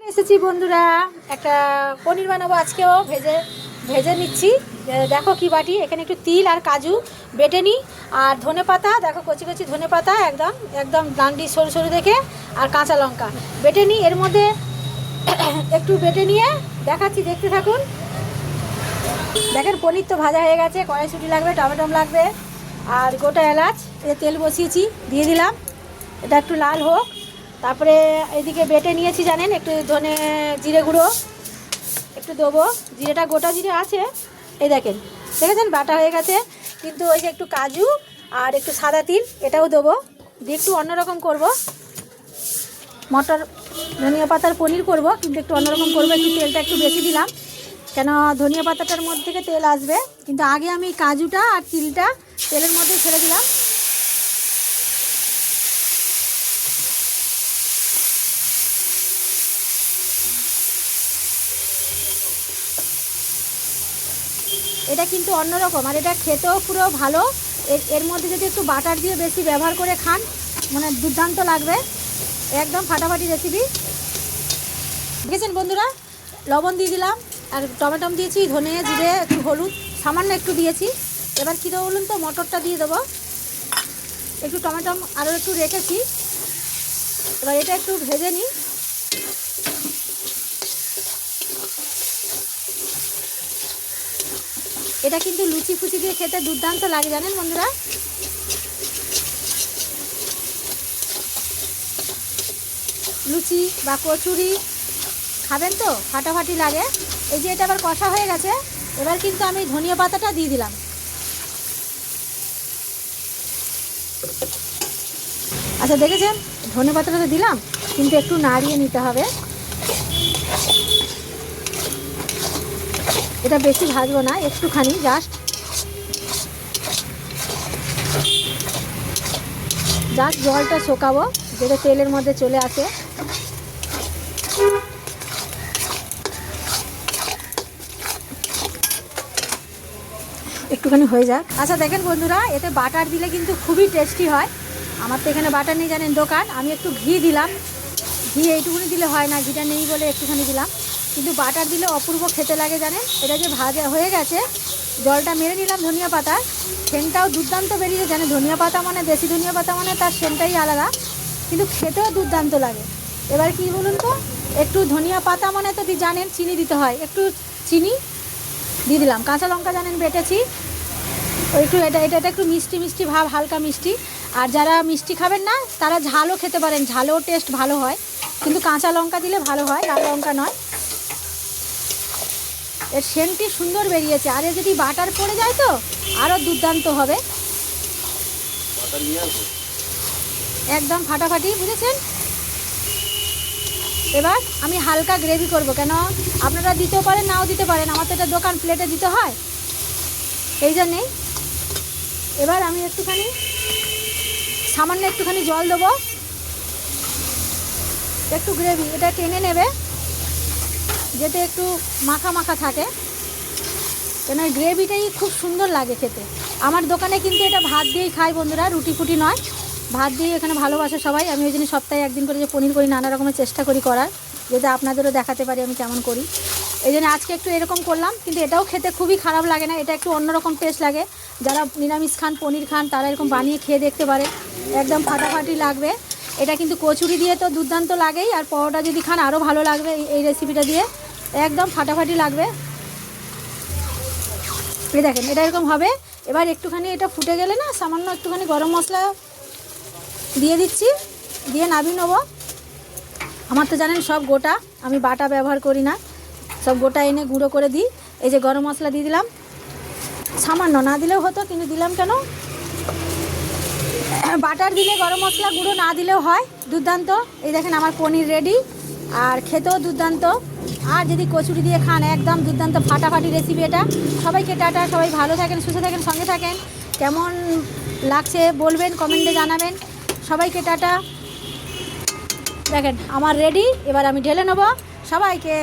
এসেছি বন্ধুরা, একটা পনির বানাবো আজকেও। ভেজে নিচ্ছি। দেখো কি বাটি, এখানে একটু তিল আর কাজু বেটে নিই, আর ধনেপাতা, দেখো কচি কচি ধনেপাতা একদম একদম ডান্ডি সরু সরু দেখে, আর কাঁচা লঙ্কা বেটে নিই এর মধ্যে। একটু বেটে নিয়ে দেখাচ্ছি, দেখতে থাকুন। দেখেন পনির তো ভাজা হয়ে গেছে, কড়াইশুঁটি লাগবে, টমেটো লাগবে, আর গোটা এলাচ। তেল বসিয়েছি, দিয়ে দিলাম, এটা একটু লাল হোক। তারপরে এদিকে বেটে নিয়েছি জানেন, একটু ধনে জিরে গুঁড়ো একটু দেবো। জিরেটা গোটা জিরে আছে, এই দেখেছেন বাটা হয়ে গেছে। কিন্তু ওই যে একটু কাজু আর একটু সাদা তিল এটাও দেবো, দিয়ে একটু অন্যরকম করব। মটর ধনিয়া পাতার পনির করব, কিন্তু একটু অন্যরকম করবো। একটু তেলটা একটু বেশি দিলাম, কেন ধনিয়া পাতাটার মধ্যে থেকে তেল আসবে। কিন্তু আগে আমি কাজুটা আর তিলটা তেলের মধ্যে ছেড়ে দিলাম। এটা কিন্তু অন্যরকম, আর এটা খেতেও পুরো ভালো। এর মধ্যে যদি একটু বাটার দিয়ে বেশি ব্যবহার করে খান, মানে দুর্দান্ত লাগবে, একদম ফাটাফাটি রেসিপি। দেখেছেন বন্ধুরা, লবণ দিয়ে দিলাম, আর টমেটো দিয়েছি, ধনে জিরে একটু হলুদ সামান্য একটু দিয়েছি। এবার কী দেবো বলুন তো, মটরটা দিয়ে দেবো। একটু টমেটো আরও একটু রেখেছি, এবার এটা একটু ভেজে নিই। এটা কিন্তু লুচি ফুচি দিয়ে খেতে দুর্দান্ত লাগে জানেন বন্ধুরা। লুচি বা কচুরি খাবেন তো ফাটাফাটি লাগে। এই যে এটা আবার কষা হয়ে গেছে, এবার কিন্তু আমি ধনিয়া পাতাটা দিয়ে দিলাম। আচ্ছা দেখেছেন, ধনে পাতাটা তো দিলাম, কিন্তু একটু নাড়িয়ে নিতে হবে। এটা বেশি ভাজবো না, একটুখানি জাস্ট জলটা শোকাবো, যেটা তেলের মধ্যে চলে আসে। একটুখানি হয়ে যাক। আচ্ছা দেখেন বন্ধুরা, এতে বাটার দিলে কিন্তু খুবই টেস্টি হয়। আমার তো এখানে বাটার নেই জানেন, দোকান। আমি একটু ঘি দিলাম, ঘি এইটুকুনি দিলে হয় না, ঘিটা নেই বলে একটুখানি দিলাম। কিন্তু বাটার দিলে অপূর্ব খেতে লাগে জানেন। এটা যে ভাজা হয়ে গেছে, জলটা মেরে নিলাম ধনিয়া পাতার, সেন্টটাও দুর্দান্ত বেরিয়েছে জানেন। ধনিয়া পাতা মানে, দেশি ধনিয়া পাতা মানে তার সেন্টটাই আলাদা, কিন্তু খেতেও দুর্দান্ত লাগে। এবার কি বলুন তো, একটু ধনিয়া পাতা মানে তো জানেন চিনি দিতে হয়, একটু চিনি দিয়ে দিলাম। কাঁচা লঙ্কা জানেন বেটেছি, ওই একটু এটা একটু মিষ্টি মিষ্টি ভাব, হালকা মিষ্টি। আর যারা মিষ্টি খাবেন না, তারা ঝালও খেতে পারেন, ঝালও টেস্ট ভালো হয়, কিন্তু কাঁচা লঙ্কা দিলে ভালো হয়, লাল লঙ্কা নয়। এর সেন্টটি সুন্দর বেরিয়েছে, আর যদি বাটার পড়ে যায় তো আরও দুর্দান্ত হবে, একদম ফাটাফাটি, বুঝেছেন। এবার আমি হালকা গ্রেভি করব, কেন আপনারা দিতেও পারেন নাও দিতে পারেন, আমার তো এটা দোকান, প্লেটে দিতে হয়, এই জন্যেই। এবার আমি সামান্য একটুখানি জল দেবো, একটু গ্রেভি এটা টেনে নেবে, যাতে একটু মাখা মাখা থাকে, কেন গ্রেভিটাই খুব সুন্দর লাগে খেতে। আমার দোকানে কিন্তু এটা ভাত দিয়েই খাই বন্ধুরা, রুটি ফুটি নয়, ভাত দিয়েই এখানে ভালোবাসে সবাই। আমি ওই জন্য সপ্তাহে একদিন করে যে পনির করি, নানা রকমের চেষ্টা করি করার, যাতে আপনাদেরও দেখাতে পারি আমি কেমন করি। এই জন্য আজকে একটু এরকম করলাম, কিন্তু এটাও খেতে খুবই খারাপ লাগে না, এটা একটু অন্যরকম টেস্ট লাগে। যারা নিরামিষ খান, পনির খান, তারা এরকম বানিয়ে খেয়ে দেখতে পারে, একদম ফাটাফাটি লাগবে। এটা কিন্তু কচুরি দিয়ে তো দুর্দান্ত লাগেই, আর পরোটা যদি খান আরও ভালো লাগবে এই রেসিপিটা দিয়ে, একদম ফাটাফাটি লাগবে। এই দেখেন এটা এরকম হবে। এবার একটুখানি এটা ফুটে গেলে না, সামান্য একটুখানি গরম মশলা দিয়ে দিচ্ছি, দিয়ে নামিয়ে নেবো। আমার তো জানেন সব গোটা, আমি বাটা ব্যবহার করি না, সব গোটা এনে গুঁড়ো করে দিই। এই যে গরম মশলা দিয়ে দিলাম, সামান্য, না দিলেও হতো, কিন্তু দিলাম কেন, বাটার দিলে গরম মশলা গুঁড়ো না দিলেও হয়, দুর্দান্ত। এই দেখেন আমার পনির রেডি, আর খেতেও দুর্দান্ত। আর যদি কচুরি দিয়ে খান, একদম দুর্দান্ত ফাটাফাটি রেসিপি এটা। সবাইকে টাটা, সবাই ভালো থাকেন, সুস্থ থাকেন, সঙ্গে থাকেন। কেমন লাগছে বলবেন, কমেন্টে জানাবেন। সবাইকে টাটা। দেখেন আমার রেডি, এবার আমি ঢেলে নেবো। সবাইকে